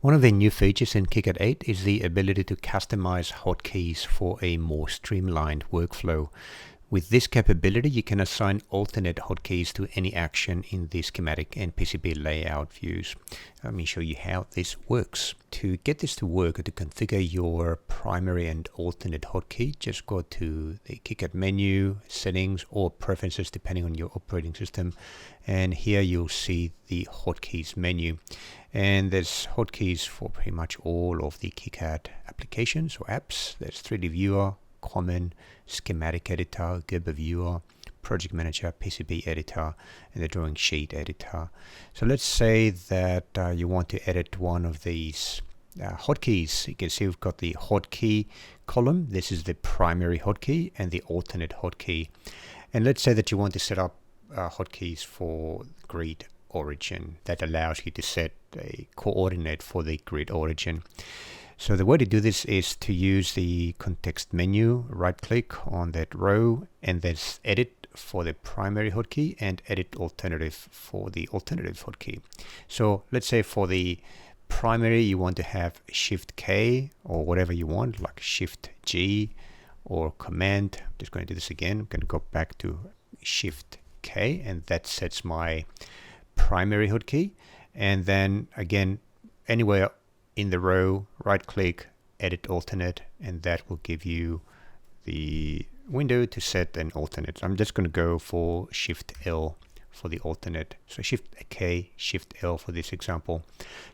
One of the new features in KiCad 8 is the ability to customize hotkeys for a more streamlined workflow. With this capability, you can assign alternate hotkeys to any action in the schematic and PCB layout views. Let me show you how this works. To get this to work or to configure your primary and alternate hotkey, just go to the KiCad menu, settings, or preferences depending on your operating system. And here you'll see the hotkeys menu. And there's hotkeys for pretty much all of the KiCad applications or apps. There's 3D Viewer, Common, Schematic Editor, Gerber Viewer, Project Manager, PCB Editor, and the Drawing Sheet Editor. So let's say that you want to edit one of these hotkeys. You can see we've got the hotkey column. This is the primary hotkey and the alternate hotkey. And let's say that you want to set up hotkeys for grid origin. That allows you to set a coordinate for the grid origin. So the way to do this is to use the context menu, right click on that row, and there's edit for the primary hotkey and edit alternative for the alternative hotkey. So let's say for the primary you want to have Shift K or whatever you want, like Shift G or Command. I'm just going to do this again. I'm going to go back to Shift K, and that sets my primary hotkey. And then again, anywhere in the row, right click, edit alternate, and that will give you the window to set an alternate. So I'm just going to go for Shift L for the alternate. So Shift K, Shift L for this example.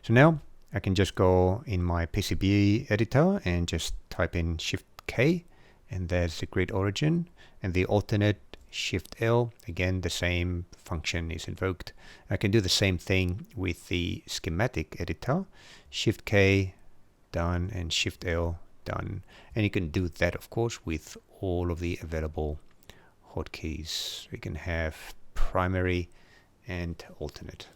So now I can just go in my PCB editor and just type in Shift K, and there's the grid origin, and the alternate Shift L. Again, the same function is invoked. I can do the same thing with the schematic editor. Shift K, done, and Shift L, done. And you can do that, of course, with all of the available hotkeys. We can have primary and alternate.